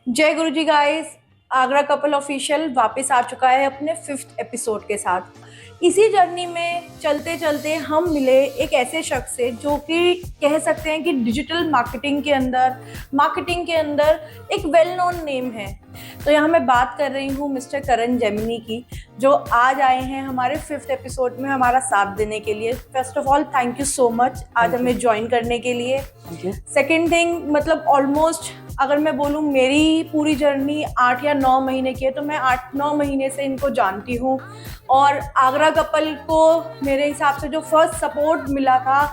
जय गुरु जी guys. Agra couple official वापस आ चुका है अपने 5th एपिसोड के साथ। इसी जर्नी में चलते चलते हम मिले एक ऐसे शख्स से जो कि कह सकते हैं कि डिजिटल मार्केटिंग के अंदर एक वेल नोन नेम है। तो यहाँ मैं बात कर रही हूँ मिस्टर करण जेमिनी की, जो आज आए हैं हमारे 5th एपिसोड में हमारा साथ देने के लिए। First of all thank you so much आज हमें ज्वाइन करने के लिए। सेकेंड थिंग, मतलब ऑलमोस्ट अगर मैं बोलूँ मेरी पूरी जर्नी 8 या 9 महीने की है, तो मैं 8-9 महीने से इनको जानती हूँ। और आगरा कपल को मेरे हिसाब से जो फर्स्ट सपोर्ट मिला था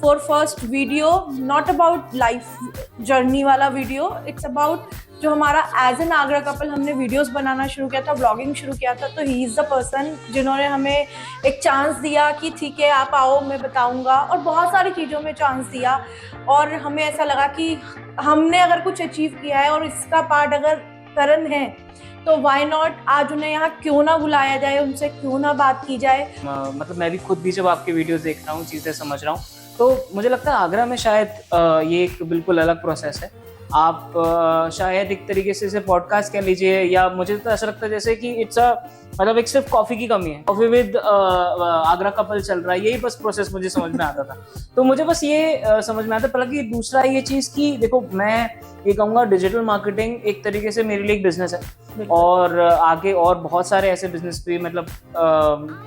for first video, not about life journey वाला वीडियो, इट्स अबाउट जो हमारा एज एन आगरा कपल हमने वीडियोस बनाना शुरू किया था, व्लॉगिंग शुरू किया था। तो ही इज़ द पर्सन जिन्होंने हमें एक चांस दिया कि ठीक है आप आओ, मैं बताऊंगा, और बहुत सारी चीज़ों में चांस दिया। और हमें ऐसा लगा कि हमने अगर कुछ अचीव किया है और इसका पार्ट अगर करण है, तो वाई नॉट आज उन्हें यहाँ क्यों ना बुलाया जाए, उनसे क्यों ना बात की जाए। मतलब मैं भी खुद भी जब आपके वीडियोस देख रहा हूँ, चीज़ें समझ रहा हूँ, तो मुझे लगता है आगरा में शायद ये एक बिल्कुल अलग प्रोसेस है। आप शायद एक तरीके से इसे पॉडकास्ट कह लीजिए, या मुझे तो ऐसा लगता है जैसे कि इट्स मतलब एक सिर्फ कॉफ़ी की कमी है, कॉफ़ी विद आगरा कपल चल रहा है, यही बस प्रोसेस मुझे समझ में आता था। तो मुझे बस ये समझ में आता है। पहले दूसरा ये चीज़ कि देखो, मैं ये कहूँगा डिजिटल मार्केटिंग एक तरीके से मेरे लिए एक बिजनेस है, और आगे और बहुत सारे ऐसे बिजनेस भी, मतलब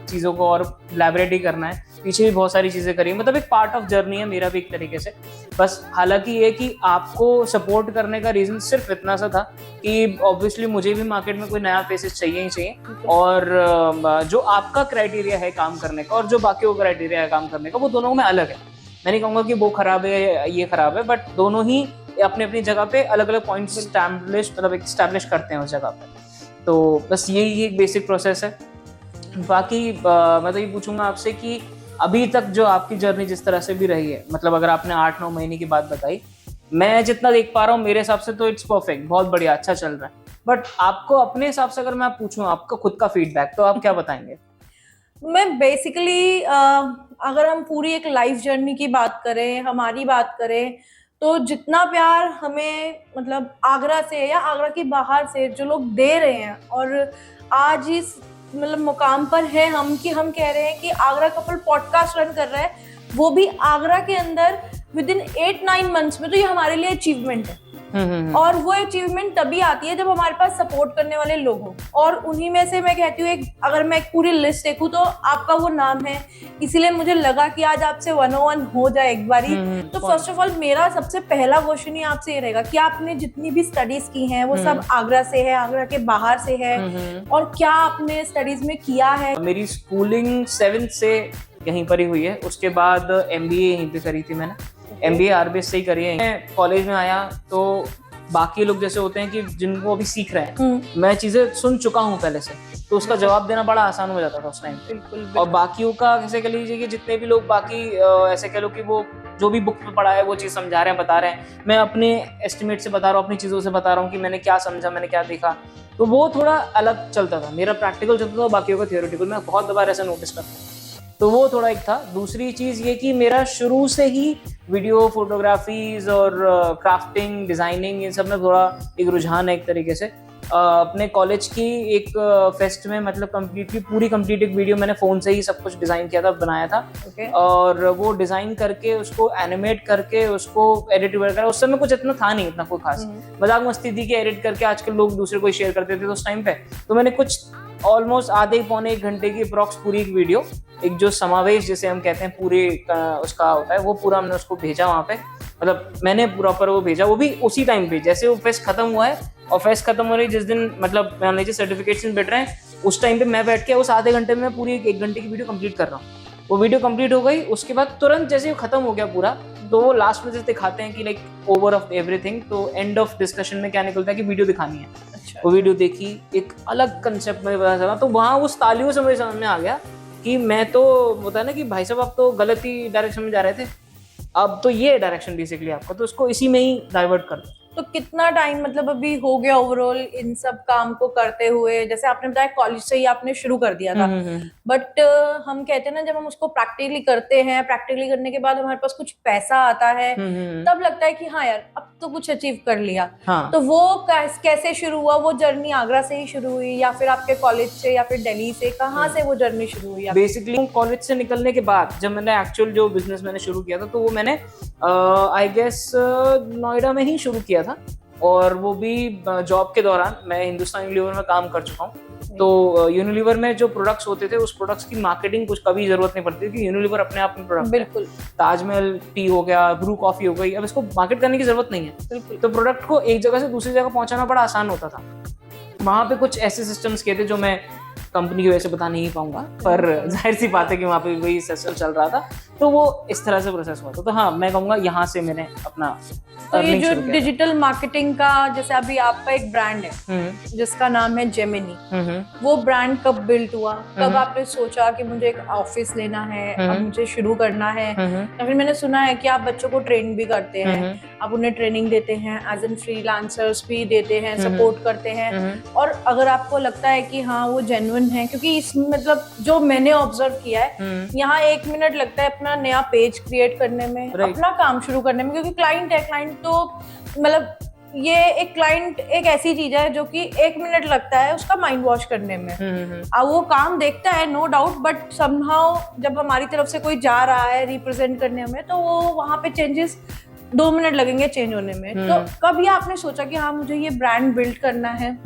चीज़ों को और इलैबोरेट करना है, पीछे भी बहुत सारी चीज़ें करी, मतलब एक पार्ट ऑफ जर्नी है मेरा भी एक तरीके से। बस हालांकि ये कि आपको सपोर्ट करने का रीज़न सिर्फ इतना सा था कि ऑब्वियसली मुझे भी मार्केट में कोई नया फेसेस चाहिए ही चाहिए, और जो आपका क्राइटेरिया है काम करने का और जो बाकी का क्राइटेरिया है काम करने का, वो दोनों में अलग है। मैं नहीं कहूँगा कि वो खराब है ये खराब है, बट दोनों ही अपनी अपनी जगह पे अलग अलग पॉइंट्स एस्टैब्लिश करते हैं उस जगह पे। तो बस यही एक बेसिक प्रोसेस है। बाकी मैं तो ये पूछूंगा आपसे कि अभी तक जो आपकी जर्नी जिस तरह से भी रही है, मतलब अगर आपने 8-9 महीने की बात बताई, मैं जितना देख पा रहा हूँ मेरे हिसाब से तो इट्स परफेक्ट, बहुत बढ़िया, अच्छा चल रहा है। बट आपको अपने हिसाब से अगर मैं पूछूं आपका खुद का फीडबैक, तो आप क्या बताएंगे? मैं बेसिकली अगर हम पूरी एक लाइफ जर्नी की बात करें, हमारी बात करें, तो जितना प्यार हमें मतलब आगरा से या आगरा के बाहर से जो लोग दे रहे हैं, और आज इस मतलब मुकाम पर है हम कि हम कह रहे हैं कि आगरा कपल पॉडकास्ट रन कर रहा है, वो भी आगरा के अंदर विद इन 8-9 मंथ्स में, तो ये हमारे लिए अचीवमेंट है। और वो अचीवमेंट तभी आती है जब हमारे पास सपोर्ट करने वाले लोग हों, और उन्हीं में से मैं कहती हूँ अगर मैं एक पूरी लिस्ट देखूँ तो आपका वो नाम है। इसीलिए मुझे लगा कि आज आपसे 101 हो जाए एक बारी। तो फर्स्ट ऑफ ऑल मेरा सबसे पहला क्वेश्चन ही आपसे ये रहेगा कि आपने जितनी भी स्टडीज की हैं वो सब आगरा से है, आगरा के बाहर से है, और क्या आपने स्टडीज में किया है? मेरी स्कूलिंग 7th से यहीं पर ही हुई है, उसके बाद MBA यहीं पे करी थी मैंने। MBA RBS से ही करी है। मैं कॉलेज में आया तो बाकी लोग जैसे होते हैं कि जिनको अभी सीख रहे हैं, मैं चीजें सुन चुका हूँ पहले से, तो उसका जवाब देना बड़ा आसान हो जाता था उस टाइम पे। और बाकियों का कैसे कह लीजिए कि जितने भी लोग बाकी ऐसे कह लो कि वो जो भी बुक में पढ़ा है वो चीज़ समझा रहे हैं, बता रहे हैं, मैं अपने एस्टिमेट से बता रहा हूँ, अपनी चीज़ों से बता रहा हूँ कि मैंने क्या समझा, मैंने क्या देखा। तो वो थोड़ा अलग चलता था, मेरा प्रैक्टिकल चलता था, बाकियों का थियोरेटिकल। मैं बहुत बार ऐसा नोटिस करता हूँ। तो वो थोड़ा एक था। दूसरी चीज़ ये कि मेरा शुरू से ही वीडियो फोटोग्राफीज और क्राफ्टिंग, डिज़ाइनिंग, इन सब में थोड़ा एक रुझान है एक तरीके से। अपने कॉलेज की एक फेस्ट में, मतलब पूरी कंप्लीट एक वीडियो मैंने फ़ोन से ही सब कुछ डिज़ाइन किया था, बनाया था। और वो डिज़ाइन करके उसको एनिमेट करके उसको एडिट वगैरह, उस समय कुछ इतना था नहीं, इतना कोई खास मजाक मस्ती थी कि एडिट करके आजकल लोग दूसरे को शेयर करते थे, तो उस टाइम पे तो मैंने कुछ ऑलमोस्ट आधे पौने 1 घंटे की अप्रॉक्स पूरी एक वीडियो, एक जो समावेश जिसे हम कहते हैं पूरे उसका होता है, वो पूरा हमने उसको भेजा वहाँ पे। मतलब मैंने प्रॉपर वो भेजा, वो भी उसी टाइम पे जैसे वो फेस्ट खत्म हुआ है, और फेस्ट खत्म हो रही जिस दिन, मतलब मान लीजिए सर्टिफिकेशन बैठ रहे हैं, उस टाइम पे मैं बैठ के उस आधे घंटे में पूरी 1 घंटे की वीडियो कंप्लीट कर रहा हूँ। वो वीडियो कंप्लीट हो गई, उसके बाद तुरंत जैसे वो खत्म हो गया पूरा, तो वो लास्ट में जैसे दिखाते हैं कि लाइक ओवर ऑफ एवरीथिंग, तो एंड ऑफ डिस्कशन में क्या निकलता है कि वीडियो दिखानी है। अच्छा। वो वीडियो देखी, एक अलग कंसेप्ट में पता चला, तो वहाँ उस तालियों से मुझे समझ में आ गया कि मैं तो होता है ना कि भाई साहब आप तो गलत ही डायरेक्शन में जा रहे थे, अब तो ये डायरेक्शन बेसिकली आपका, तो उसको इसी में ही डाइवर्ट कर दो। तो कितना टाइम मतलब अभी हो गया ओवरऑल इन सब काम को करते हुए? जैसे आपने बताया कॉलेज से ही आपने शुरू कर दिया था, बट हम कहते हैं ना जब हम उसको प्रैक्टिकली करते हैं, प्रैक्टिकली करने के बाद हमारे पास कुछ पैसा आता है, तब लगता है कि हाँ यार अब तो कुछ अचीव कर लिया। हाँ। तो वो कैसे शुरू हुआ? वो जर्नी आगरा से ही शुरू हुई या फिर आपके कॉलेज से या फिर दिल्ली से? कहाँ से वो जर्नी शुरू हुई? बेसिकली कॉलेज से निकलने के बाद जब मैंने एक्चुअल जो बिजनेस मैंने शुरू किया था, तो वो मैंने आई गेस नोएडा में ही शुरू किया था, और वो भी जॉब के दौरान। मैं हिंदुस्तान यूनिलीवर में काम कर चुका हूँ, तो यूनिलीवर में जो प्रोडक्ट्स होते थे उस प्रोडक्ट्स की मार्केटिंग कुछ कभी जरूरत नहीं पड़ती थी, यूनिलीवर अपने आप में प्रोडक्ट बिल्कुल। ताजमहल टी हो गया, ब्रू कॉफी हो गई, अब इसको मार्केट करने की जरूरत नहीं है। बिल्कुल। तो प्रोडक्ट को एक जगह से दूसरी जगह पहुंचाना बड़ा आसान होता था। वहां पे कुछ ऐसे सिस्टम्स किए थे जो मैं कंपनी की वजह से बता नहीं पाऊंगा, पर जाहिर सी बात है कि वहाँ पे वही सिस्टम चल रहा था, तो वो इस तरह से प्रोसेस हुआ था। तो हाँ, मैं कहूँगा यहाँ से मैंने अपना तो ये जो डिजिटल मार्केटिंग का, जैसे अभी आपका एक ब्रांड है जिसका नाम है जेमिनी, वो ब्रांड कब बिल्ड हुआ? कब आपने सोचा कि मुझे एक ऑफिस लेना है, अब मुझे शुरू करना है? या फिर मैंने सुना है कि आप बच्चों को ट्रेन भी करते हैं, आप उन्हें ट्रेनिंग देते हैं, एज एन फ्रीलांसर्स भी देते हैं, सपोर्ट करते हैं, और अगर आपको लगता है कि हाँ वो जेन्युइन है, क्योंकि इस मतलब जो मैंने ऑब्जर्व किया है, यहाँ 1 मिनट लगता है अपना नया पेज क्रिएट करने में, अपना काम शुरू करने में, क्योंकि क्लाइंट है, क्लाइंट तो मतलब ये एक क्लाइंट एक ऐसी चीज है जो कि 1 मिनट लगता है उसका माइंड वॉश करने में। अब वो काम देखता है नो डाउट, बट समहाउ जब हमारी तरफ से कोई जा रहा है रिप्रेजेंट करने में, तो वो वहां पे चेंजेस 2 मिनट लगेंगे चेंज होने में। तो कभी आपने सोचा कि हाँ मुझे ये ब्रांड बिल्ड करना है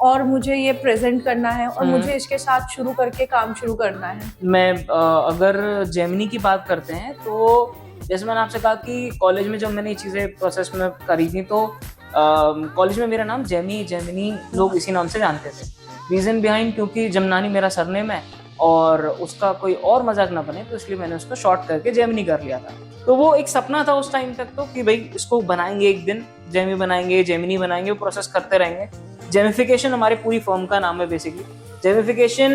और मुझे ये प्रेजेंट करना है और मुझे इसके साथ शुरू करके काम शुरू करना है? मैं अगर जेमिनी की बात करते हैं, तो जैसे मैंने आपसे कहा कि कॉलेज में जब मैंने ये चीज़ें प्रोसेस में करी थी, तो कॉलेज में मेरा नाम जेमिनी लोग इसी नाम से जानते थे। रीज़न बिहाइंड, क्योंकि जमनानी मेरा सरनेम है और उसका कोई और मजाक ना बने, तो इसलिए मैंने उसको शॉर्ट करके जेमिनी कर लिया था। तो वो एक सपना था उस टाइम तक तो कि भाई इसको बनाएंगे, एक दिन जेमी बनाएंगे, जेमिनी बनाएंगे, वो प्रोसेस करते रहेंगे। जेमिफिकेशन हमारे पूरी फर्म का नाम है बेसिकली। जेमिफिकेशन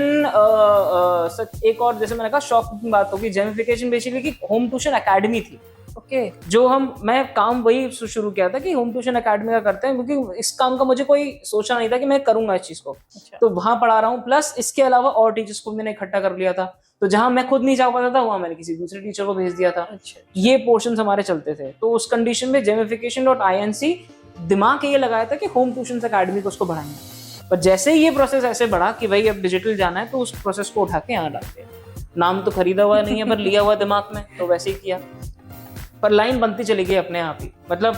एक और जैसे मैंने कहा शौक की बात होगी, जेमिफिकेशन बेसिकली की होम ट्यूशन अकेडमी थी। ओके। जो मैं काम वही शुरू किया था कि होम ट्यूशन अकेडमी का करते हैं, क्योंकि इस काम का मुझे कोई सोचा नहीं था कि मैं करूंगा इस चीज को। अच्छा। तो वहां पढ़ा रहा हूँ, प्लस इसके अलावा और टीचर्स को मैंने इकट्ठा कर लिया था। तो जहां मैं खुद नहीं जा पाता था, वहां मैंने किसी दूसरे टीचर को भेज दिया था। अच्छा। ये पोर्शंस हमारे चलते थे। तो उस कंडीशन में gamification.inc दिमाग ये लगाया था कि होम ट्यूशन अकेडमी को उसको बढ़ाएंगे। पर जैसे ही ये प्रोसेस ऐसे बढ़ा कि भाई अब डिजिटल जाना है, तो उस प्रोसेस को उठा के यहाँ डालते हैं। नाम तो खरीदा हुआ नहीं है, पर लिया हुआ दिमाग में, तो वैसे ही किया। पर लाइन बनती चली गई अपने आप ही। मतलब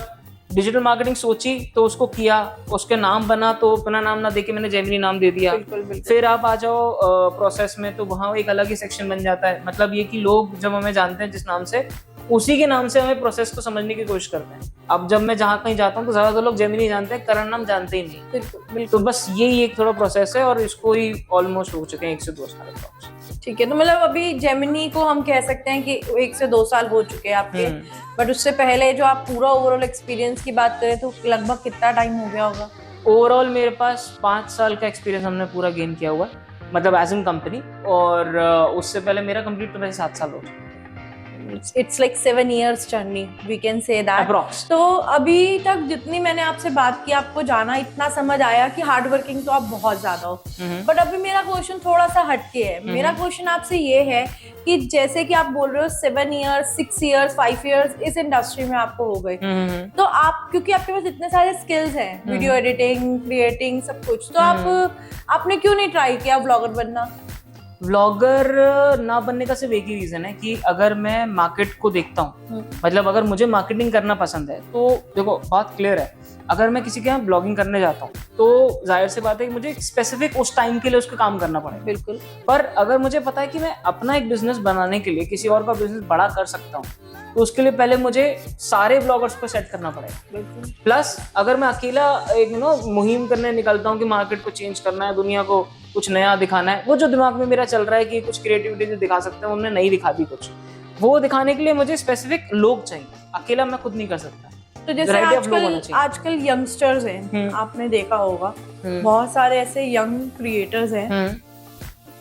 डिजिटल मार्केटिंग सोची तो उसको किया, उसके नाम बना तो अपना नाम ना देके मैंने जेमिनी नाम दे दिया। बिल्कुल, बिल्कुल। फिर आप आ जाओ प्रोसेस में, तो वहाँ एक अलग ही सेक्शन बन जाता है। मतलब ये कि लोग जब हमें जानते हैं जिस नाम से, उसी के नाम से हमें प्रोसेस को समझने की कोशिश करते हैं। अब जब मैं जहाँ कहीं जाता हूँ तो ज्यादातर लोग जेमिनी जानते हैं, करण नाम जानते ही नहीं। बिल्कुल। तो बस यही एक थोड़ा प्रोसेस है, और इसको ही ऑलमोस्ट हो चुके हैं 1 से 2 साल। ठीक है, तो मतलब अभी जेमिनी को हम कह सकते हैं कि 1 से 2 साल हो चुके हैं आपके, बट उससे पहले जो आप पूरा ओवरऑल एक्सपीरियंस की बात करें तो लगभग कितना टाइम हो गया होगा? ओवरऑल मेरे पास 5 साल का एक्सपीरियंस हमने पूरा गेन किया हुआ, मतलब एज एन कंपनी। और उससे पहले मेरा कंप्लीट तो वैसे 7 साल हो चुका। It's like 7 years journey, we can say that. Approx. तो अभी तक जितनी मैंने आपसे बात की, आपको जाना इतना समझ आया कि हार्ड वर्किंग तो आप बहुत ज्यादा हो। बट अभी मेरा क्वेश्चन थोड़ा सा हटके है। मेरा क्वेश्चन आपसे ये है कि जैसे कि आप बोल रहे हो 7 years, 6 years, 5 years इस इंडस्ट्री में आपको हो गए, तो आप, क्योंकि आपके पास इतने सारे स्किल्स हैं, वीडियो एडिटिंग, क्रिएटिंग, सब कुछ, तो आपने क्यों नहीं ट्राई किया व्लॉगर बनना? व्लॉगर ना बनने का सिर्फ एक ही रीजन है कि अगर मैं मार्केट को देखता हूँ, मतलब अगर मुझे मार्केटिंग करना पसंद है, तो देखो बात क्लियर है, अगर मैं किसी के यहाँ ब्लॉगिंग करने जाता हूँ तो जाहिर सी बात है कि मुझे स्पेसिफिक उस टाइम के लिए उसका काम करना पड़ेगा। बिल्कुल। पर अगर मुझे पता है कि मैं अपना एक बिजनेस बनाने के लिए किसी और का बिजनेस बड़ा कर सकता हूँ, तो उसके लिए पहले मुझे सारे ब्लॉगर्स को सेट करना पड़ेगा। प्लस अगर मैं अकेला एक मुहिम करने निकलता हूँ कि मार्केट को चेंज करना है, दुनिया को कुछ नया दिखाना है, वो जो दिमाग में मेरा चल रहा है कि कुछ क्रिएटिविटी जो दिखा सकते हैं, उन्होंने नहीं दिखा दी कुछ, वो दिखाने के लिए मुझे स्पेसिफिक लोग चाहिए, अकेला मैं खुद नहीं कर सकता। तो जैसे आजकल यंगस्टर्स हैं, आपने देखा होगा बहुत सारे ऐसे यंग क्रिएटर्स हैं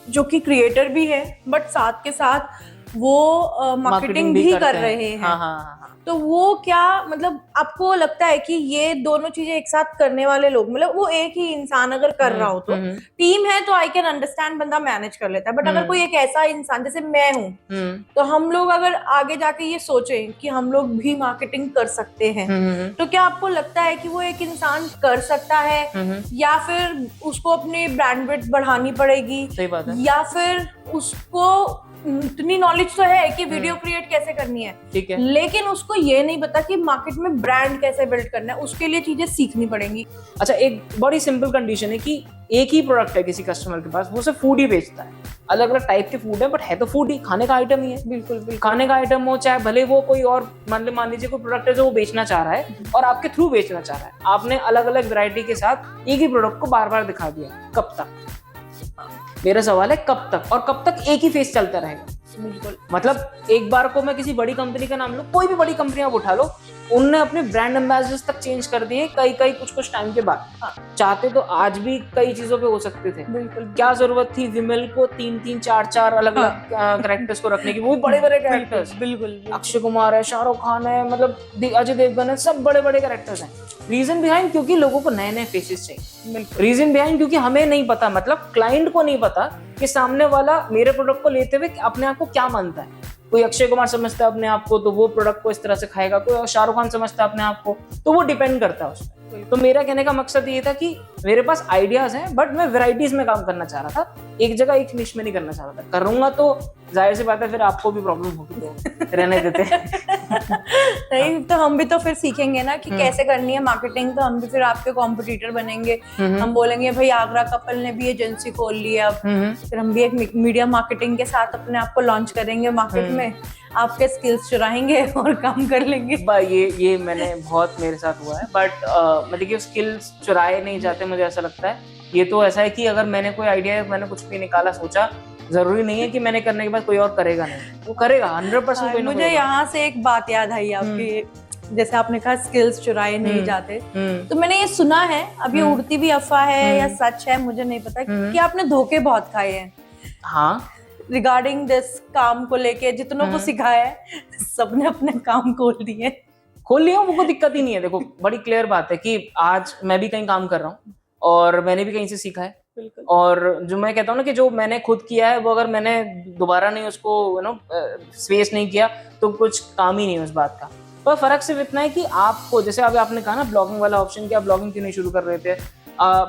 जो कि क्रिएटर भी है, बट साथ के साथ वो मार्केटिंग भी कर रहे हैं। हाँ। तो वो क्या मतलब आपको लगता है कि ये दोनों चीजें एक साथ करने वाले लोग, मतलब वो एक ही इंसान अगर कर रहा हो तो टीम है तो आई कैन अंडरस्टैंड, बंदा मैनेज कर लेता है, बट अगर कोई एक ऐसा इंसान जैसे मैं हूँ, तो हम लोग अगर आगे जाके ये सोचें कि हम लोग भी मार्केटिंग कर सकते हैं, तो क्या आपको लगता है कि वो एक इंसान कर सकता है, या फिर उसको अपनी ब्रांडविड्थ बढ़ानी पड़ेगी, सही बात है, या फिर उसको इतनी नॉलेज तो है कि वीडियो क्रिएट कैसे करनी है, ठीक है, लेकिन उसको ये नहीं पता कि मार्केट में ब्रांड कैसे बिल्ड करना है, उसके लिए चीजें सीखनी पड़ेंगी। अच्छा, एक बड़ी सिंपल कंडीशन है कि एक ही प्रोडक्ट है किसी कस्टमर के पास, वो सिर्फ फूड ही बेचता है, अलग अलग टाइप के फूड है, बट है तो फूड ही, खाने का आइटम ही है। बिल्कुल बिल्कुल, खाने का आइटम हो, चाहे भले वो कोई और मान लीजिए कोई प्रोडक्ट है जो वो बेचना चाह रहा है और आपके थ्रू बेचना चाह रहा है, आपने अलग अलग वैरायटी के साथ एक ही प्रोडक्ट को बार बार दिखा दिया, कब तक? मेरा सवाल है कब तक, और कब तक एक ही फेस चलता रहेगा? बिल्कुल, मतलब एक बार को मैं किसी बड़ी कंपनी का नाम लूं, कोई भी बड़ी कंपनी आप उठा लो, उनने अपने ब्रांड एम्बेसडर्स तक चेंज कर दिए कई कुछ टाइम के बाद। हाँ। चाहते तो आज भी कई चीजों पे हो सकते थे, बिल्कुल, क्या जरूरत थी विमल को 3 4 अलग अलग कैरेक्टर्स को रखने की, वो भी बड़े बड़े कैरेक्टर्स। बिल्कुल, अक्षय कुमार है, शाहरुख खान है, मतलब अजय देवगन है, सब बड़े बड़े कैरेक्टर्स हैं। रीजन बिहाइंड क्योंकि लोगों को नए नए फेसेस चाहिए। रीजन बिहाइंड क्योंकि हमें नहीं पता, मतलब क्लाइंट को नहीं पता कि सामने वाला मेरे प्रोडक्ट को लेते हुए अपने आप को क्या मानता है। कोई अक्षय कुमार समझता है अपने आप को तो वो प्रोडक्ट को इस तरह से खाएगा, कोई शाहरुख खान समझता है अपने आप को, तो वो डिपेंड करता है उस पर। तो मेरा कहने का मकसद ये था कि मेरे पास आइडियाज हैं, बट मैं वैरायटीज में काम करना चाह रहा था, एक जगह एक निश में नहीं करना चाह रहा था। करूंगा तो जाहिर सी बात है फिर आपको भी प्रॉब्लम होगी, तो रहने देते नहीं तो हम भी तो फिर सीखेंगे ना कि कैसे करनी है मार्केटिंग, तो हम भी फिर आपके कॉम्पिटिटर बनेंगे। हम बोलेंगे भाई आगरा कपल ने भी एजेंसी खोल ली है, अब फिर हम भी एक मीडिया मार्केटिंग के साथ अपने आप को लॉन्च करेंगे मार्केट में, आपके स्किल्स चुराएंगे और काम कर लेंगे। ये मैंने बहुत मेरे साथ हुआ है, बट मैं देखिए स्किल्स चुराए नहीं जाते, मुझे ऐसा लगता है। ये तो ऐसा है कि अगर मैंने कोई आइडिया, मैंने कुछ भी निकाला, सोचा, जरूरी नहीं है कि मैंने करने के बाद कोई और करेगा नहीं, वो करेगा 100%। कोई मुझे यहाँ से एक बात याद आई आपकी, जैसे आपने कहा स्किल्स चुराए नहीं जाते, तो मैंने ये सुना है, अब ये उड़ती भी अफवाह है या सच है मुझे नहीं पता, कि आपने धोखे बहुत खाए हैं। हाँ, रिगार्डिंग दिस काम को लेके जितनों को सिखाया है सबने अपने काम खोल दिए। खोल लिया, वो कोई दिक्कत ही नहीं है। देखो बड़ी क्लियर बात है कि आज मैं भी कहीं काम कर रहा हूँ और मैंने भी कहीं से सीखा है, और जो मैं कहता हूँ ना कि जो मैंने खुद किया है वो अगर मैंने दोबारा नहीं उसको स्पेस नहीं किया तो कुछ काम ही नहीं है उस बात का। पर फर्क सिर्फ इतना है कि आपको, जैसे अभी आपने कहा ना ब्लॉगिंग वाला ऑप्शन, कि आप ब्लॉगिंग क्यों नहीं शुरू कर रहे थे।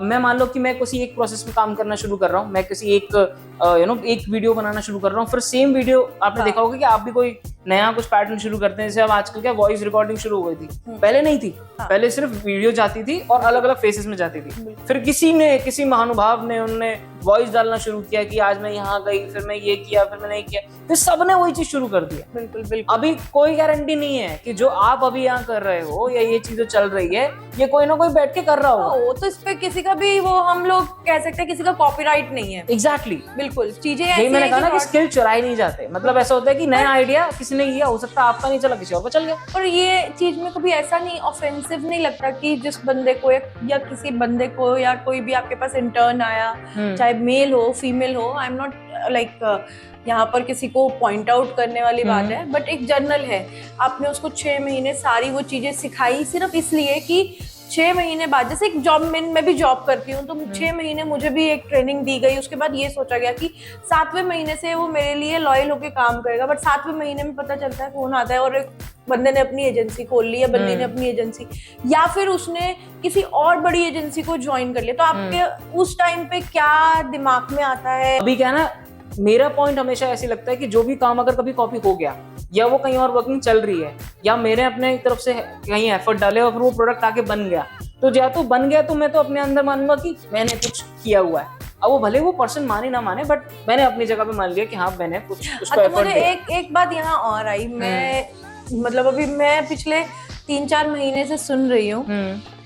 मैं मान लो कि मैं किसी एक प्रोसेस में काम करना शुरू कर रहा हूँ, मैं किसी एक वीडियो बनाना शुरू कर रहा हूँ, फिर सेम वीडियो आपने देखा होगा कि आप भी कोई नया कुछ पैटर्न शुरू करते हैं। जैसे अब आजकल क्या वॉइस रिकॉर्डिंग शुरू हो गई थी, पहले नहीं थी। पहले सिर्फ वीडियो जाती थी और अलग अलग फेसेस में जाती थी, फिर किसी महानुभाव ने उनने वॉइस डालना शुरू किया कि आज मैं यहाँ गई, फिर मैं ये किया, फिर मैंने ये किया, फिर सबने वही चीज शुरू कर दिया। बिल्कुल। अभी कोई गारंटी नहीं है कि जो आप अभी यहाँ कर रहे हो या ये चीज चल रही है ये कोई ना कोई बैठ के कर रहा हो, तो इस पे किसी का भी वो हम लोग कह सकते हैं किसी का कॉपीराइट नहीं है। एग्जैक्टली, बिल्कुल। चीजें यही मैंने कहा ना कि स्किल चुराए नहीं जाते। मतलब ऐसा होता है कि नया आइडिया किसी ने किया, हो सकता है आपका नहीं चला, किसी और का चल गया। और ये चीज में कभी ऐसा नहीं ऑफेंसिव नहीं लगता कि जिस बंदे को या किसी बंदे को, या कोई भी आपके पास इंटर्न आया, चाहे मेल हो फीमेल हो, आई एम नॉट लाइक यहाँ पर किसी को पॉइंट आउट करने वाली बात है, बट एक जर्नल है, आपने उसको 6 महीने सारी वो चीजें सिखाई सिर्फ इसलिए कि 6 महीने बाद, जैसे एक जॉब मैं भी जॉब करती हूँ, तो 6 महीने मुझे भी एक ट्रेनिंग दी गई, उसके बाद ये सोचा गया कि 7वें महीने से वो मेरे लिए लॉयल होकर काम करेगा, बट 7वें महीने में पता चलता है फोन आता है और एक बंदे ने अपनी एजेंसी खोल ली, या बंदी ने अपनी एजेंसी, या फिर उसने किसी और बड़ी एजेंसी को ज्वाइन कर लिया। तो आपके उस टाइम पे क्या दिमाग में आता है? अभी क्या ना, मेरा पॉइंट हमेशा ऐसे लगता है कि जो भी काम अगर कभी कॉपी हो गया, या वो कहीं और वर्किंग चल रही है, या मैंने अपने तरफ से कहीं एफर्ट डाले और फिर वो प्रोडक्ट आके बन गया, तो या तो बन गया तो मैं तो अपने अंदर मानूंगा कि मैंने कुछ किया हुआ है। अब वो भले वो पर्सन माने ना माने, बट मैंने अपनी जगह पे मान लिया कि हाँ मैंने कुछ उसको एफर्ट दिया। मुझे एक बात यहाँ और आई, मैं मतलब अभी मैं पिछले 3-4 महीने से सुन रही हूँ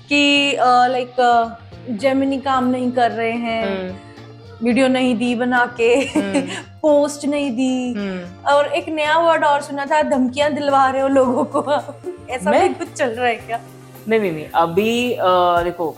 कि लाइक जेमिनी काम नहीं कर रहे हैं, वीडियो नहीं दी बना के, पोस्ट नहीं दी, और एक नया वर्ड और सुना था, धमकियां दिलवा रहे हो लोगों को। ऐसा भी कुछ चल रहा है क्या? नहीं, अभी देखो,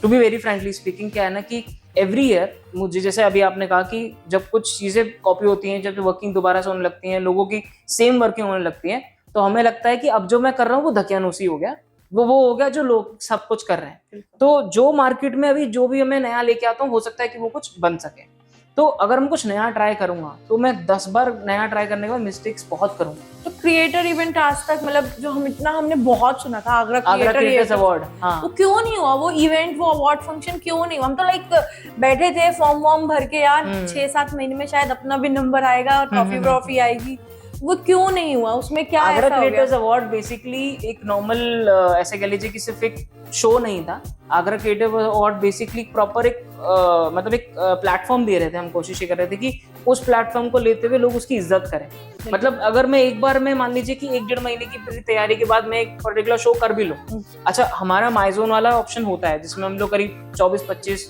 to be very frankly speaking, क्या है ना कि एवरी ईयर मुझे, जैसे अभी आपने कहा कि जब कुछ चीजें कॉपी होती हैं, जब वर्किंग दोबारा से होने लगती हैं, लोगों की सेम वर्किंग होने लगती है, तो तो हमें लगता है कि अब जो मैं कर रहा हूँ वो धकियानुसी हो गया, वो हो गया जो लोग सब कुछ कर रहे हैं। तो जो मार्केट में अभी जो भी मैं नया लेके आता हूँ, हो सकता है कि वो कुछ बन सके। तो अगर मैं कुछ नया ट्राई करूंगा तो मैं 10 बार नया ट्राई करने के बाद मिस्टेक्स बहुत करूंगा। तो क्रिएटर इवेंट आज तक मतलब जो हमने बहुत सुना था, आगरा क्रिएटर्स अवार्ड, हाँ, वो क्यों नहीं हुआ? वो इवेंट, वो अवार्ड फंक्शन क्यों नहीं हुआ? हम तो लाइक बैठे थे फॉर्म वॉर्म भर के यार, 6-7 महीने में शायद अपना भी नंबर आएगा और ट्रॉफी व्रॉफी आएगी। वो क्यों नहीं हुआ? उसमें क्या आगरा ऐसा हो गया? क्रिएटर्स अवार्ड बेसिकली एक नॉर्मल ऐसे कह लीजिए कि सिर्फ एक शो नहीं था। Agra creative award basically proper एक मतलब एक प्लेटफॉर्म दे रहे थे। हम कोशिश ये कर रहे थे कि उस प्लेटफॉर्म को लेते हुए लोग उसकी इज्जत करें। मतलब अगर मैं एक बार में मान लीजिए कि 1-1.5 महीने की तैयारी के बाद मैं एक पर्टिकुलर शो कर भी लूं, अच्छा हमारा माइजोन वाला ऑप्शन होता है जिसमें हम लोग करीब 24-25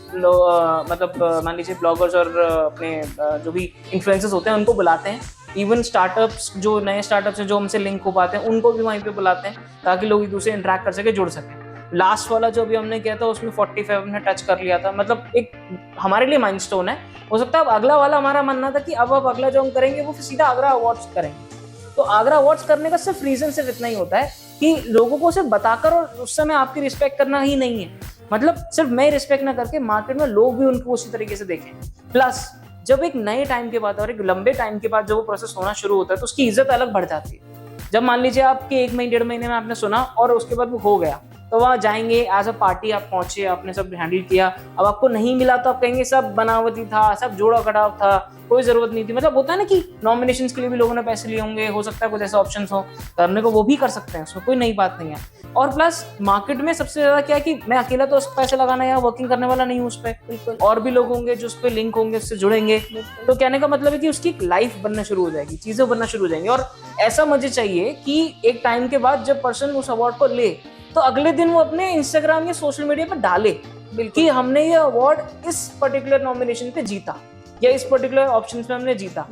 मतलब मान लीजिए ब्लॉगर्स और अपने जो भी इन्फ्लुएंसर्स होते हैं उनको बुलाते हैं। इवन स्टार्टअप्स, जो नए स्टार्टअप्स हैं जो हमसे लिंक हो पाते हैं, उनको भी वहीं पे बुलाते हैं ताकि लोग एक दूसरे इंटरेक्ट कर सके, जुड़ सके। लास्ट वाला जो भी हमने किया था उसमें 45 हमने टच कर लिया था। मतलब एक हमारे लिए माइलस्टोन है। हो सकता है अब अगला वाला हमारा मानना था कि अब अगला जो हम करेंगे वो फिर सीधा आगरा अवार्ड्स करेंगे। तो आगरा अवार्ड्स करने का सिर्फ रीजन सिर्फ इतना ही होता है कि लोगों को सिर्फ बताकर और उस समय आपकी रिस्पेक्ट करना ही नहीं है। मतलब सिर्फ मैं रिस्पेक्ट ना करके मार्केट में लोग भी उनको उसी तरीके से देखें। प्लस जब एक नए टाइम के बाद और एक लंबे टाइम के बाद जब वो प्रोसेस होना शुरू होता है तो उसकी इज्जत अलग बढ़ जाती है। जब मान लीजिए आपके 1-1.5 महीने में आपने सुना और उसके बाद वो हो गया, तो वहाँ जाएंगे एज अ पार्टी, आप पहुंचे, आपने सब हैंडल किया, अब आपको नहीं मिला तो आप कहेंगे सब बनावटी था, सब जोड़ा कटाव था, कोई जरूरत नहीं थी। मतलब होता है ना कि नॉमिनेशंस के लिए भी लोगों ने पैसे लिए होंगे, हो सकता है कुछ ऐसे ऑप्शंस हो करने को, वो भी कर सकते हैं, उसमें कोई नई बात नहीं है। और प्लस मार्केट में सबसे ज्यादा क्या है कि मैं अकेला तो उस पैसे लगाना या वर्किंग करने वाला नहीं हूँ उस पर, और भी लोग होंगे जो उस पर लिंक होंगे, उससे जुड़ेंगे। तो कहने का मतलब है कि उसकी लाइफ बनना शुरू हो जाएगी, चीजें बनना शुरू हो जाएंगी। और ऐसा मुझे चाहिए कि एक टाइम के बाद जब पर्सन उस अवार्ड को ले तो अगले दिन वो अपने इंस्टाग्राम या सोशल मीडिया पर डाले कि हमने ये अवार्ड इस पर्टिकुलर नॉमिनेशन पे जीता या इस पर्टिकुलर ऑप्शन में हमने जीता।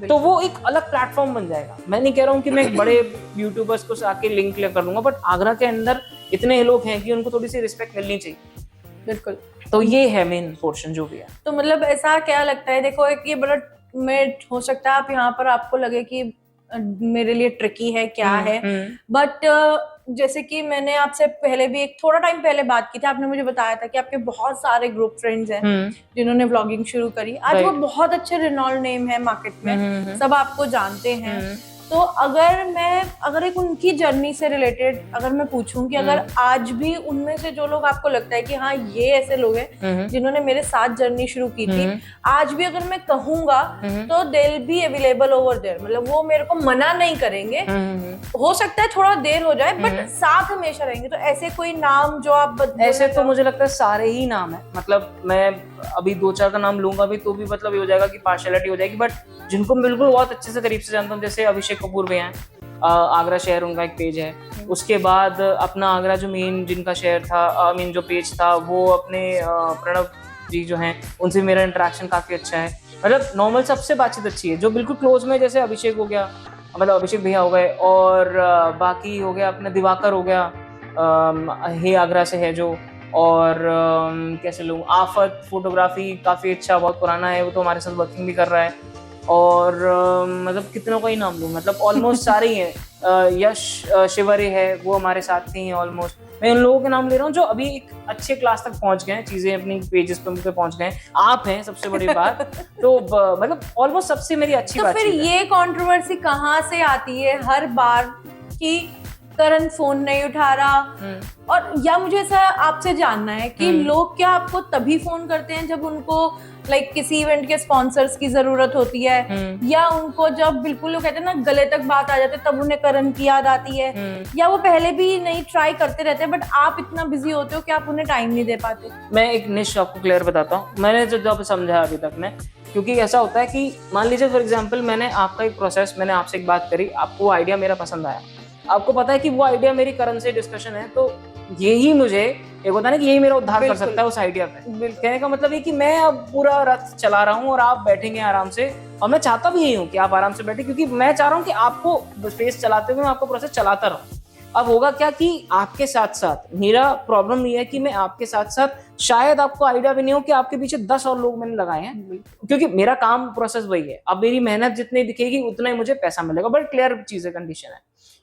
तो वो एक अलग प्लेटफॉर्म बन जाएगा। मैं नहीं कह रहा हूँ कि मैं बड़े यूट्यूबर्स को आके लिंक कर लूंगा, बट आगरा के अंदर इतने लोग हैं कि उनको थोड़ी सी रिस्पेक्ट मिलनी चाहिए। बिल्कुल। तो ये है मेन पोर्शन जो भी है। तो मतलब ऐसा क्या लगता है, देखो एक ये बड़ा में हो सकता है आप यहाँ पर आपको लगे कि मेरे लिए ट्रिकी है क्या है, बट जैसे कि मैंने आपसे पहले भी एक थोड़ा टाइम पहले बात की थी, आपने मुझे बताया था कि आपके बहुत सारे ग्रुप फ्रेंड्स हैं जिन्होंने व्लॉगिंग शुरू करी। आज वो बहुत अच्छे रिनॉल्ड नेम है मार्केट में, सब आपको जानते हैं। तो अगर एक उनकी जर्नी से रिलेटेड अगर मैं पूछूं कि अगर आज भी उनमें से जो लोग आपको लगता है कि हाँ ये ऐसे लोग हैं जिन्होंने मेरे साथ जर्नी शुरू की थी, आज भी अगर मैं कहूंगा तो they will be available over there, मतलब वो मेरे को मना नहीं करेंगे। हो सकता है थोड़ा देर हो जाए बट साथ हमेशा रहेंगे। तो ऐसे कोई नाम जो आप ऐसे तो मुझे लगता है सारे ही नाम है। मतलब मैं अभी 2-4 का नाम लूंगा भी तो भी मतलब ये हो जाएगा कि पार्शियलिटी हो जाएगी, बट जिनको बिल्कुल बहुत अच्छे से करीब से जानता हूँ, जैसे अभिषेक कपूर भैया हैं, आगरा शहर उनका एक पेज है। उसके बाद अपना आगरा जो मेन जिनका शहर था, मेन जो पेज था, वो अपने प्रणव जी जो हैं, उनसे मेरा इंटरेक्शन काफी अच्छा है। मतलब नॉर्मल सबसे बातचीत अच्छी है। जो बिल्कुल क्लोज में जैसे अभिषेक हो गया, मतलब अभिषेक भैया हो गए, और बाकी हो गया अपना दिवाकर हो गया, हे आगरा से है जो, और कैसे लूँ, आफत फोटोग्राफी काफ़ी अच्छा, बहुत पुराना है वो, तो हमारे साथ वर्किंग भी कर रहा है। और मतलब कितनों का ही नाम लूँ, मतलब ऑलमोस्ट सारे ही हैं। यश शिवरे है, वो हमारे साथ ही हैं ऑलमोस्ट। मैं उन लोगों के नाम ले रहा हूँ जो अभी एक अच्छे क्लास तक पहुंच गए हैं, चीजें अपनी पेजेस पे पहुंच गए हैं। आप हैं सबसे बड़ी बात। तो मतलब ऑलमोस्ट सबसे मेरी अच्छी बात। तो फिर ये कंट्रोवर्सी कहाँ से आती है हर बार कि करण फोन नहीं उठा रहा? और या मुझे ऐसा आपसे जानना है कि लोग क्या आपको तभी फोन करते हैं जब उनको लाइक किसी इवेंट के स्पॉन्सर्स की जरूरत होती है, या उनको जब बिल्कुल लोग कहते हैं ना गले तक बात आ जाते तब उन्हें करण की याद आती है, या वो पहले भी नहीं ट्राई करते रहते हैं बट आप इतना बिजी होते हो कि आप उन्हें टाइम नहीं दे पाते? मैं एक निश आपको क्लियर बताता हूँ, मैंने जो समझा अभी तक में। क्योंकि ऐसा होता है कि मान लीजिए फॉर एग्जाम्पल मैंने आपका एक प्रोसेस, मैंने आपसे एक बात करी, आपको आइडिया मेरा पसंद आया, आपको पता है कि वो आइडिया मेरी करण से डिस्कशन है, तो यही मुझे एक होता है ना कि यही मेरा उद्धार कर सकता है उस आइडिया पे। कहने का मतलब है कि मैं अब पूरा रथ चला रहा हूँ और आप बैठेंगे आराम से, और मैं चाहता भी यही हूँ कि आप आराम से बैठे, क्योंकि मैं चाह रहा हूँ कि आपको स्पेस चलाते हुए मैं आपको प्रोसेस चलाता रहूँ। अब होगा क्या कि आपके साथ साथ मेरा प्रॉब्लम ये है कि मैं आपके साथ साथ शायद आपको आइडिया भी नहीं हो कि आपके पीछे 10 और लोग मैंने लगाए हैं, क्योंकि मेरा काम प्रोसेस वही है। अब मेरी मेहनत जितनी दिखेगी उतना ही मुझे पैसा मिलेगा, बट क्लियर चीज है, कंडीशन है।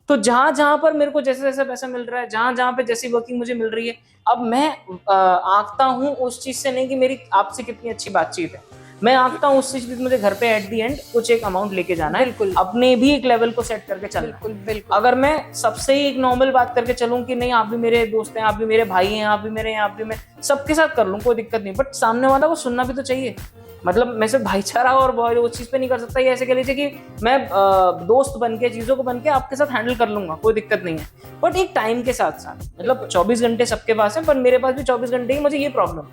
तो जहां जहां पर मेरे को जैसे जैसे पैसा मिल रहा है, जहां जहां पे जैसी वर्किंग मुझे मिल रही है, अब मैं आंकता हूँ उस चीज से नहीं कि मेरी आपसे कितनी अच्छी बातचीत है, मैं आंकता हूँ उस चीज की मुझे घर पे एट दी एंड कुछ एक अमाउंट लेके जाना है, बिल्कुल। अपने भी एक लेवल को सेट करके चलना है। बिल्कुल बिल्कुल। अगर मैं सबसे ही एक नॉर्मल बात करके चलूं कि नहीं आप भी मेरे दोस्त हैं, आप भी मेरे भाई हैं, आप भी मेरे हैं, आप भी, मैं सबके साथ कर लूं, कोई दिक्कत नहीं, बट सामने वाला को सुनना भी तो चाहिए। मतलब मैं सिर्फ भाईचारा और उस चीज पे नहीं कर सकता, ये ऐसे कह लीजिए कि मैं दोस्त बन के, चीजों को बन के आपके साथ हैंडल कर लूंगा, कोई दिक्कत नहीं है, बट एक टाइम के साथ साथ। मतलब 24 घंटे सबके पास है, पर मेरे पास भी 24 घंटे ही, मुझे ये प्रॉब्लम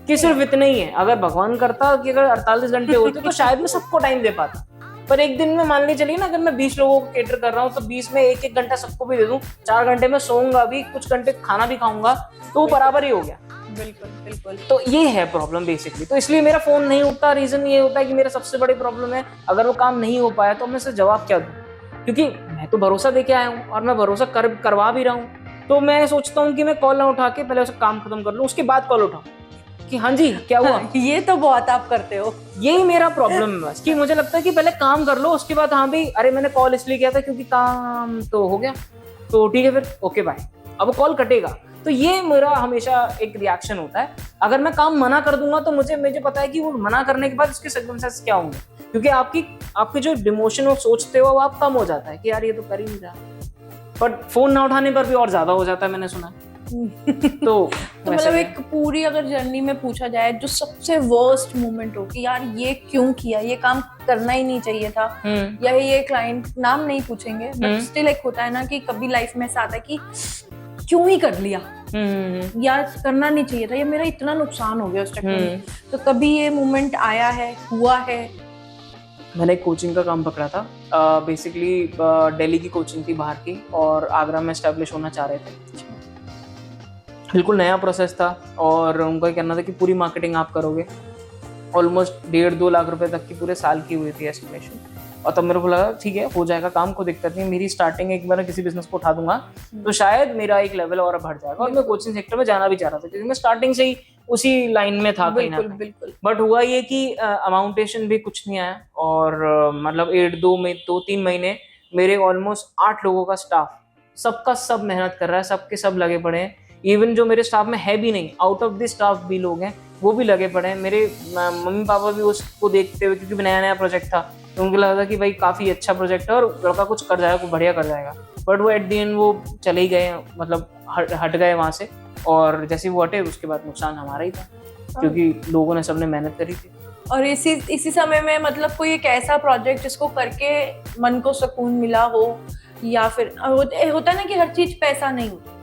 कि सिर्फ इतना ही है। अगर भगवान करता कि अगर 48 घंटे होते तो शायद मैं सबको टाइम दे पाता, पर एक दिन में मान ली चलिए ना, अगर मैं 20 लोगों को केटर कर रहा हूँ तो 20 में एक एक घंटा सबको भी दे दूं, 4 घंटे में सोऊंगा भी, कुछ घंटे खाना भी खाऊंगा, तो वो बराबर ही हो गया। बिल्कुल बिल्कुल। तो ये है प्रॉब्लम बेसिकली। तो इसलिए मेरा फोन नहीं उठता, रीजन ये होता है कि मेरा सबसे बड़ी प्रॉब्लम है, अगर वो काम नहीं हो पाया तो मैं उसे जवाब क्या दूं, क्योंकि मैं तो भरोसा देके आया हूँ और मैं भरोसा करवा भी रहा हूँ, तो मैं सोचता हूँ कि मैं कॉल ना उठा के पहले उसे काम खत्म कर लूँ, उसके बाद कॉल उठाऊं कि हाँ जी क्या हुआ। हाँ, ये तो बहुत आप करते हो। यही मेरा प्रॉब्लम है बस, कि मुझे लगता है कि पहले काम कर लो, उसके बाद हाँ भाई अरे मैंने कॉल इसलिए किया था क्योंकि काम तो हो गया, तो ठीक है फिर ओके बाय, अब कॉल कटेगा। तो ये मेरा हमेशा एक रिएक्शन होता है। अगर मैं काम मना कर दूंगा तो मुझे पता है कि वो मना करने के बाद उसके सर्कमस्टेंसेस क्या होंगे, क्योंकि आपकी जो डिमोशन वो सोचते हो वो आप कम हो जाता है कि यार ये तो कर ही नहीं रहा, बट फोन ना उठाने पर भी और ज्यादा हो जाता है, मैंने सुना। तो मतलब एक पूरी अगर जर्नी में पूछा जाए जो सबसे वर्स्ट मोमेंट हो कि यार ये क्यों किया, ये काम करना ही नहीं चाहिए था, या ये क्लाइंट, नाम नहीं पूछेंगे बट स्टिल एक होता है ना कि कभी लाइफ में ऐसा आता है कि क्यों ही कर लिया, यार करना नहीं चाहिए था, ये मेरा इतना नुकसान हो गया उस चक्कर में। तो कभी ये मोमेंट आया है, हुआ है? मैंने एक कोचिंग का काम पकड़ा था, बेसिकली दिल्ली की कोचिंग थी बाहर की, और आगरा में एस्टेब्लिश होना चाह रहे थे। बिल्कुल नया प्रोसेस था और उनका कहना था कि पूरी मार्केटिंग आप करोगे। ऑलमोस्ट 1.5-2 लाख रुपए तक की पूरे साल की हुई थी एस्टिमेशन, और तब मेरे को लगा ठीक है हो जाएगा काम, कोई दिक्कत नहीं, मेरी स्टार्टिंग एक बार किसी बिजनेस को उठा दूंगा तो शायद मेरा एक लेवल और बढ़ जाएगा। और मैं कोचिंग सेक्टर में जाना भी चाह रहा था क्योंकि मैं स्टार्टिंग से ही उसी लाइन में था कहीं ना कहीं। बट हुआ ये कि अमाउंटेशन भी कुछ नहीं आया, और मतलब 2-3 महीने मेरे ऑलमोस्ट 8 लोगों का स्टाफ, सबका सब मेहनत कर रहा है, सबके सब लगे पड़े हैं। इवन जो मेरे स्टाफ में है भी नहीं, आउट ऑफ द स्टाफ भी लोग हैं, वो भी लगे पड़े हैं। मेरे मम्मी पापा भी उसको देखते हुए, क्योंकि नया नया प्रोजेक्ट था, तो उनको लगा था कि भाई काफ़ी अच्छा प्रोजेक्ट है और लड़का कुछ कर जाएगा, कुछ बढ़िया कर जाएगा। बट वो एट दी एंड वो चले ही गए, मतलब हट गए वहाँ से, और जैसे वो हटे उसके बाद नुकसान हमारा ही था, क्योंकि लोगों ने सबने मेहनत करी थी। और इसी समय में मतलब कोई एक ऐसा प्रोजेक्ट जिसको करके मन को सुकून मिला हो, या फिर होता है ना कि हर चीज पैसा नहीं होता,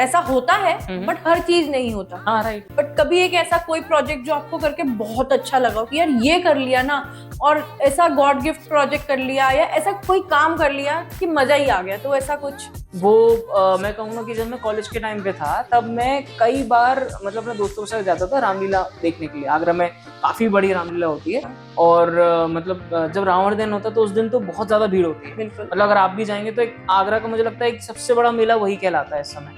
ऐसा होता है बट हर चीज नहीं होता। हाँ राइट। बट कभी एक ऐसा कोई प्रोजेक्ट जो आपको करके बहुत अच्छा लगा कि यार ये कर लिया ना, और ऐसा गॉड गिफ्ट प्रोजेक्ट कर लिया, या ऐसा कोई काम कर लिया कि मजा ही आ गया, तो ऐसा कुछ? वो मैं कहूँगा कि जब मैं कॉलेज के टाइम पे था तब मैं कई बार मतलब अपने दोस्तों के साथ जाता था रामलीला देखने के लिए। आगरा में काफ़ी बड़ी रामलीला होती है, और मतलब जब रावण दहन होता है तो उस दिन तो बहुत ज़्यादा भीड़ होती है। बिल्कुल। मतलब अगर आप भी जाएंगे तो एक आगरा का मुझे लगता है एक सबसे बड़ा मेला वही कहलाता है इस समय।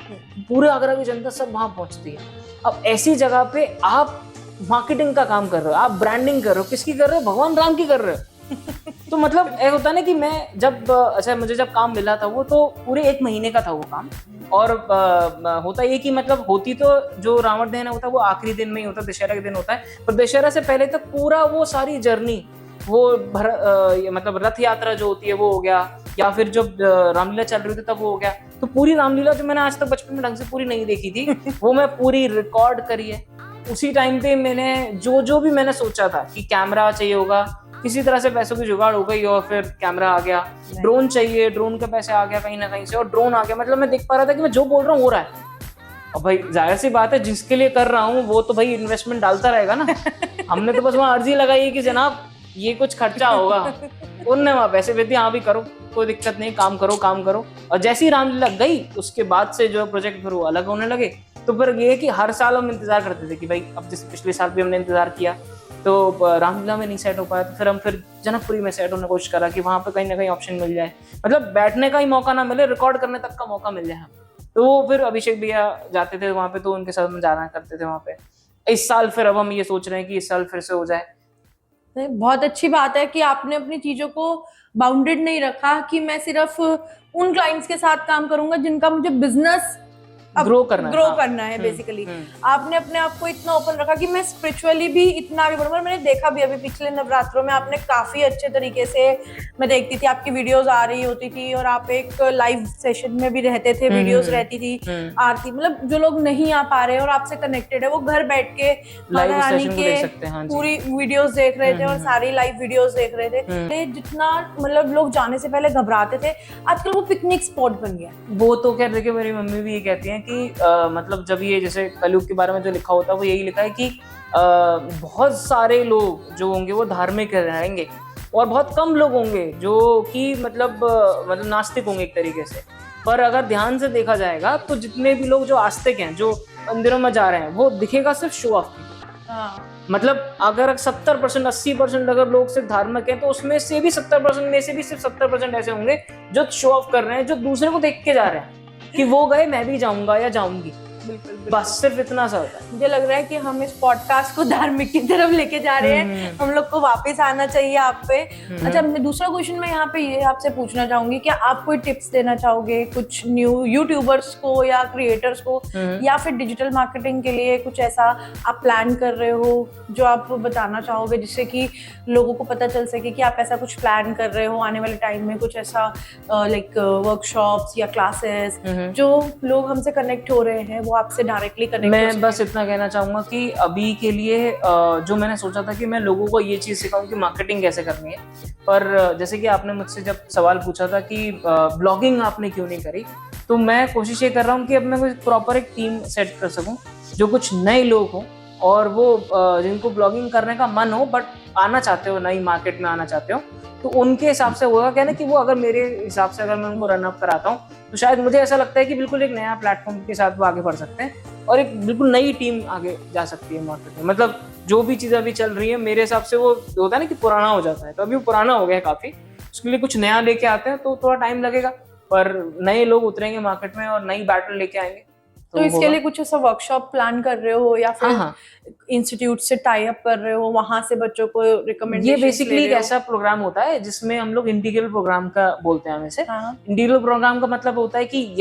पूरे आगरा की जनता सब वहाँ पहुँचती है। अब ऐसी जगह पे आप मार्केटिंग का काम कर रहे हो, आप ब्रांडिंग कर रहे हो, किसकी कर रहे हो? भगवान राम की कर रहे हो। तो मतलब ऐसा होता है ना कि मैं जब अच्छा मुझे जब काम मिला था वो तो पूरे 1 महीने का था वो काम, और होता ये कि मतलब होती तो जो रावण दहन होता है वो आखिरी दिन में ही होता है, दशहरा के दिन होता है, पर दशहरा से पहले तक पूरा वो सारी जर्नी, वो मतलब रथ यात्रा जो होती है वो हो गया, या फिर जब रामलीला चल रही थी तब वो हो गया। तो पूरी रामलीला जो मैंने आज तक बचपन में ढंग से पूरी नहीं देखी थी वो मैं पूरी रिकॉर्ड करी है। उसी टाइम पे मैंने जो भी मैंने सोचा था कि कैमरा चाहिए होगा, किसी तरह से पैसों की जुगाड़ हो गई, और फिर कैमरा आ गया। ड्रोन चाहिए, ड्रोन के पैसे आ गया कहीं ना कहीं से, और ड्रोन आ गया। मतलब मैं देख पा रहा था कि मैं जो बोल रहा हूँ हो रहा है। और भाई जाहिर सी बात है जिसके लिए कर रहा हूँ वो तो भाई इन्वेस्टमेंट डालता रहेगा ना। हमने तो बस वहाँ अर्जी लगाई है कि जनाब ये कुछ खर्चा होगा, उनने वहाँ पैसे भेज दिए, हाँ भी करो कोई दिक्कत नहीं, काम करो। और जैसी ही रामलीला गई उसके बाद से जो प्रोजेक्ट फिर वो अलग होने लगे। तो फिर ये है कि हर साल हम इंतजार करते थे कि भाई अब जैसे पिछले साल भी हमने इंतजार किया तो रामलीला में नहीं सेट हो पाया, तो फिर जनकपुरी में सेट होने की कोशिश करा कि वहाँ पे कहीं ना कहीं ऑप्शन मिल जाए, मतलब बैठने का ही मौका ना मिले, रिकॉर्ड करने तक का मौका मिल जाए। तो वो फिर अभिषेक भैया जाते थे वहाँ पे, तो उनके साथ हम जाना करते थे वहाँ पे। इस साल फिर अब हम ये सोच रहे हैं कि इस साल फिर से हो जाए। बहुत अच्छी बात है कि आपने अपनी चीजों को बाउंडेड नहीं रखा कि मैं सिर्फ उन क्लाइंट्स के साथ काम करूंगा जिनका मुझे बिजनेस ग्रो करना है बेसिकली। आपने अपने आप को इतना ओपन रखा कि मैं स्पिरिचुअली भी इतना आगे बढ़ूंगा। मैंने देखा भी अभी पिछले नवरात्रों में आपने काफी अच्छे तरीके से, मैं देखती थी आपकी वीडियोस आ रही होती थी और आप एक लाइव सेशन में भी रहते थे, वीडियोस रहती थी, आरती, मतलब जो लोग नहीं आ पा रहे और आपसे कनेक्टेड है वो घर बैठ के माता रानी के पूरी वीडियोस देख रहे थे और सारी लाइव वीडियोस देख रहे थे। जितना मतलब लोग जाने से पहले घबराते थे, आजकल वो पिकनिक स्पॉट बन गया। वो तो खैर देखिए, मेरी मम्मी भी ये कहती हैं कि मतलब जब ये जैसे कलयुग के बारे में जो लिखा होता है वो यही लिखा है कि बहुत सारे लोग जो होंगे वो धार्मिक रहेंगे और बहुत कम लोग होंगे जो कि मतलब नास्तिक होंगे एक तरीके से। पर अगर ध्यान से देखा जाएगा तो जितने भी लोग जो आस्तिक हैं, जो मंदिरों में जा रहे हैं, वो दिखेगा सिर्फ शो ऑफ। मतलब अगर 70% 80% अगर लोग सिर्फ धार्मिक हैं तो उसमें से भी 70% में से भी सिर्फ 70% ऐसे होंगे जो शो ऑफ कर रहे हैं, जो दूसरे को देख के जा रहे हैं कि वो गए मैं भी जाऊंगा या जाऊंगी। बिल्कुल। बस सिर्फ इतना सा होता है। मुझे लग रहा है कि हम इस पॉडकास्ट को धार्मिक की तरफ लेके जा रहे हैं। हम लोग को वापस आना चाहिए आप पे। अच्छा, दूसरा क्वेश्चन मैं यहाँ पे ये आपसे पूछना चाहूंगी, क्या आप कोई टिप्स देना चाहोगे कुछ न्यू यूट्यूबर्स को या क्रिएटर्स को, या फिर डिजिटल मार्केटिंग के लिए कुछ ऐसा आप प्लान कर रहे हो जो आप बताना चाहोगे, जिससे कि लोगों को पता चल सके कि आप ऐसा कुछ प्लान कर रहे हो आने वाले टाइम में, कुछ ऐसा लाइक वर्कशॉप्स या क्लासेस जो लोग हमसे कनेक्ट हो रहे हैं वो आपसे डायरेक्टली कनेक्ट। मैं बस इतना कहना चाहूंगा कि अभी के लिए जो मैंने सोचा था कि मैं लोगों को ये चीज़ सिखाऊं कि मार्केटिंग कैसे करनी है, पर जैसे कि आपने मुझसे जब सवाल पूछा था कि ब्लॉगिंग आपने क्यों नहीं करी, तो मैं कोशिश ये कर रहा हूँ कि अब मैं कोई प्रॉपर एक टीम सेट कर सकूँ जो कुछ नए लोग हों और वो जिनको ब्लॉगिंग करने का मन हो बट आना चाहते हो, नई मार्केट में आना चाहते हो, तो उनके हिसाब से होगा क्या ना कि वो अगर मेरे हिसाब से अगर मैं उनको रन अप कराता हूँ तो शायद मुझे ऐसा लगता है कि बिल्कुल एक नया प्लेटफॉर्म के साथ वो आगे बढ़ सकते हैं और एक बिल्कुल नई टीम आगे जा सकती है मार्केट में। मतलब जो भी चीज़ अभी चल रही है मेरे हिसाब से वो होता है ना कि पुराना हो जाता है, तो अभी वो पुराना हो गया है काफ़ी, उसके लिए कुछ नया लेके आते हैं तो थोड़ा टाइम लगेगा, पर नए लोग उतरेंगे मार्केट में और नई बैटल लेके आएंगे। तो इसके लिए कुछ ऐसा वर्कशॉप प्लान कर रहे हो या फिर इंस्टीट्यूट से टाई अप कर रहे हो, वहां से बच्चों को रिकमेंडेशन? ये बेसिकली एक ऐसा प्रोग्राम होता है जिसमें हम लोग इंटीग्रल प्रोग्राम का बोलते हैं वैसे। इंटीग्रल प्रोग्राम का मतलब होता है कि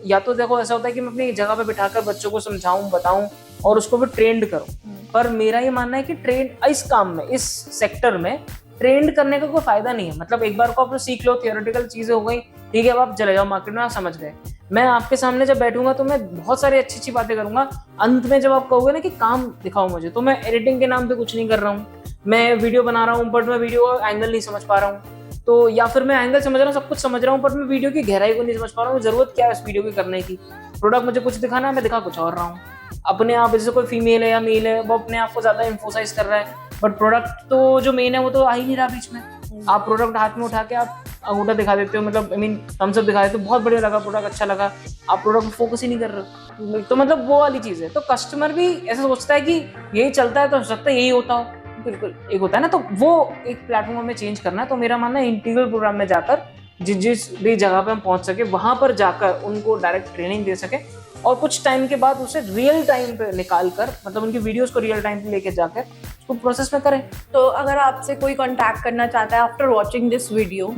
या तो देखो ऐसा होता है कि मैं अपनी जगह पे बिठाकर बच्चों को समझाऊं, बताऊं और उसको फिर ट्रेंड करूं, पर मेरा ये मानना है कि ट्रेंड इस काम में, इस सेक्टर में ट्रेंड करने का कोई फायदा नहीं है। मतलब एक बार को आप सीख लो, थियोरेटिकल चीजें हो गई, ठीक है, अब आप चले जाओ मार्केट में, आप समझ गए। मैं आपके सामने जब बैठूंगा तो मैं बहुत सारी अच्छी अच्छी बातें करूंगा, अंत में जब आप कहोगे ना कि काम दिखाओ मुझे, तो मैं एडिटिंग के नाम पे कुछ नहीं कर रहा हूँ, मैं वीडियो बना रहा हूँ बट मैं वीडियो एंगल नहीं समझ पा रहा हूँ, तो या फिर मैं एंगल समझ रहा हूँ, सब कुछ समझ रहा हूँ, बट मैं वीडियो की गहराई को नहीं समझ पा रहा हूँ, जरूरत क्या है इस वीडियो की करने की। प्रोडक्ट मुझे कुछ दिखाना है, मैं दिखा कुछ और रहा हूँ अपने आप। जैसे कोई फीमेल है या मेल है, वो अपने आप को ज्यादा इन्फोसाइज कर रहा है, बट प्रोडक्ट तो जो मेन है वो तो आ ही नहीं रहा बीच में। आप प्रोडक्ट हाथ में उठा के आप अंगूठा दिखा देते हो, मतलब आई मीन थम्स अप दिखा देते हो, बहुत बढ़िया लगा प्रोडक्ट, अच्छा लगा, आप प्रोडक्ट को फोकस ही नहीं कर रहे हो। तो मतलब वो वाली चीज है। तो कस्टमर भी ऐसा सोचता है कि यही चलता है तो हो सकता है यही होता हो, बिल्कुल एक होता है ना, तो वो एक प्लेटफॉर्म में चेंज करना है। तो मेरा मानना है इंटीग्रल प्रोग्राम में जाकर जिस भी जगह पे हम पहुंच सके वहां पर जाकर उनको डायरेक्ट ट्रेनिंग दे सके और कुछ टाइम के बाद उसे रियल टाइम पे निकाल कर, मतलब उनकी वीडियोस को रियल टाइम पे लेके जाकर उसको प्रोसेस में करें। तो अगर आपसे कोई कांटेक्ट करना चाहता है after watching this video,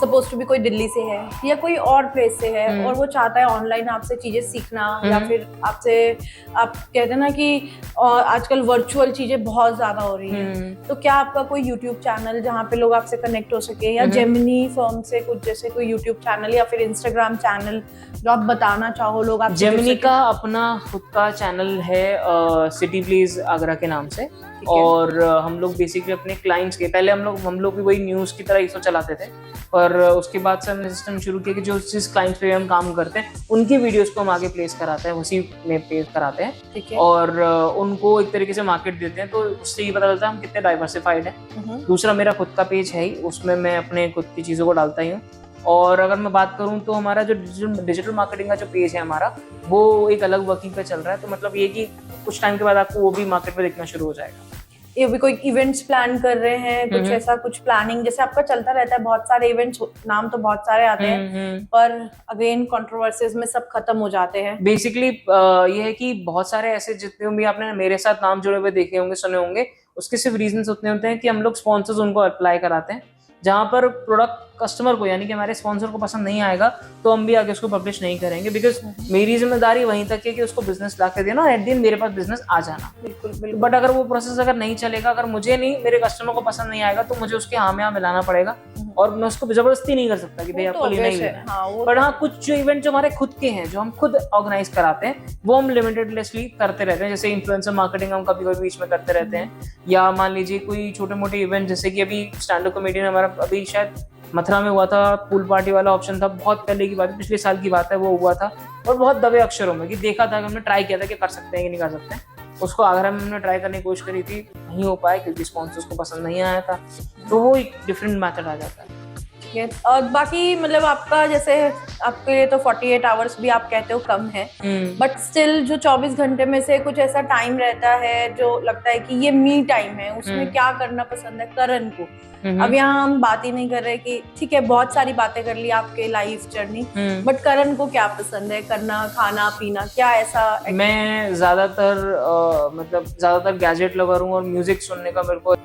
suppose to be कोई दिल्ली से है या कोई और प्लेस से है और वो चाहता है ऑनलाइन आपसे चीजें सीखना, या फिर आपसे, आप कहते हैं ना कि आजकल वर्चुअल चीजें बहुत ज्यादा हो रही हैं, तो क्या आपका कोई यूट्यूब चैनल जहाँ पे लोग आपसे कनेक्ट हो सके, या जेमिनी फर्म से कुछ जैसे कोई यूट्यूब चैनल या फिर इंस्टाग्राम चैनल जो आप बताना चाहो लोग आप? जेमिनी का अपना खुद का चैनल है सिटी प्लीज आगरा के नाम से, और हम लोग बेसिकली अपने क्लाइंट्स के, पहले हम लोग भी वही न्यूज़ की तरह इसको चलाते थे, पर उसके बाद से हमने सिस्टम शुरू किया कि जो जिस क्लाइंट्स पे हम काम करते हैं उनकी वीडियोस को हम आगे प्लेस कराते हैं, उसी में प्लेस कराते हैं और उनको एक तरीके से मार्केट देते हैं। तो उससे ये पता चलता है हम कितने डाइवर्सिफाइड हैं। दूसरा मेरा खुद का पेज है ही, उसमें मैं अपने खुद की चीज़ों को डालता ही हूँ। और अगर मैं बात करूं तो हमारा जो डिजिटल मार्केटिंग का जो पेज है हमारा, वो एक अलग वर्किंग पे चल रहा है। तो मतलब ये कि कुछ टाइम के बाद आपको वो भी मार्केट में दिखना शुरू हो जाएगा। ये भी कोई इवेंट्स प्लान कर रहे हैं, कुछ ऐसा कुछ प्लानिंग जैसे आपका चलता रहता है, बहुत सारे इवेंट्स, नाम तो बहुत सारे आते हैं पर अगेन कंट्रोवर्सीज में सब खत्म हो जाते हैं। बेसिकली ये है कि बहुत सारे ऐसे जितने भी आपने मेरे साथ नाम जुड़े हुए देखे होंगे, सुने होंगे, उसके सिर्फ रीजंस उतने होते हैं कि हम लोग स्पॉन्सर्स उनको अप्लाई कराते हैं। जहाँ पर प्रोडक्ट कस्टमर को यानी कि हमारे स्पॉन्सर को पसंद नहीं आएगा तो हम भी आगे उसको पब्लिश नहीं करेंगे, बिकॉज मेरी जिम्मेदारी वहीं तक है कि उसको बिजनेस ला के देना और एट द एंड मेरे पास बिजनेस आ जाना। बिल्कुल बिल्कुल। बट अगर वो प्रोसेस अगर नहीं चलेगा, अगर मुझे नहीं मेरे कस्टमर को पसंद नहीं आएगा तो मुझे उसके हाँ में हाँ मिलाना पड़ेगा और मैं उसको जबरदस्ती नहीं कर सकता कि भाई आपको लेना ही लेना है। बट हाँ, कुछ जो इवेंट जो हमारे खुद के हैं, जो हम खुद ऑर्गेनाइज कराते हैं, वो हम लिमिटेडलेसली करते रहते हैं। जैसे इन्फ्लुएंसर मार्केटिंग हम कभी कभी बीच में करते रहते हैं, या मान लीजिए कोई छोटे मोटे इवेंट, जैसे कि अभी स्टैंड अप कॉमेडियन हमारा अभी शायद मथुरा में हुआ था, पूल पार्टी वाला ऑप्शन था, बहुत पहले की बात है, पिछले साल की बात है, वो हुआ था और बहुत दबे अक्षरों में कि देखा था कि हमने ट्राई किया था कि कर सकते हैं कि नहीं कर सकते हैं। उसको आगरा में हमने ट्राई करने की कोशिश करी थी, नहीं हो पाया क्योंकि स्पॉन्सर्स को पसंद नहीं आया था, तो वो एक डिफरेंट मेथड आ जाता है। और बाकी मतलब आपका जैसे आपके लिए तो 48 आवर्स भी आप कहते हो कम है, बट स्टिल जो 24 घंटे में से कुछ ऐसा टाइम रहता है जो लगता है कि ये मी टाइम है, उसमें क्या करना पसंद है करण को? अब यहाँ हम बात ही नहीं कर रहे कि ठीक है बहुत सारी बातें कर ली आपके लाइफ जर्नी, बट करण को क्या पसंद है करना, खाना पीना, क्या ऐसा? मैं ज्यादातर मतलब ज्यादातर गैजेट लवर हूँ और म्यूजिक सुनने का मेरे को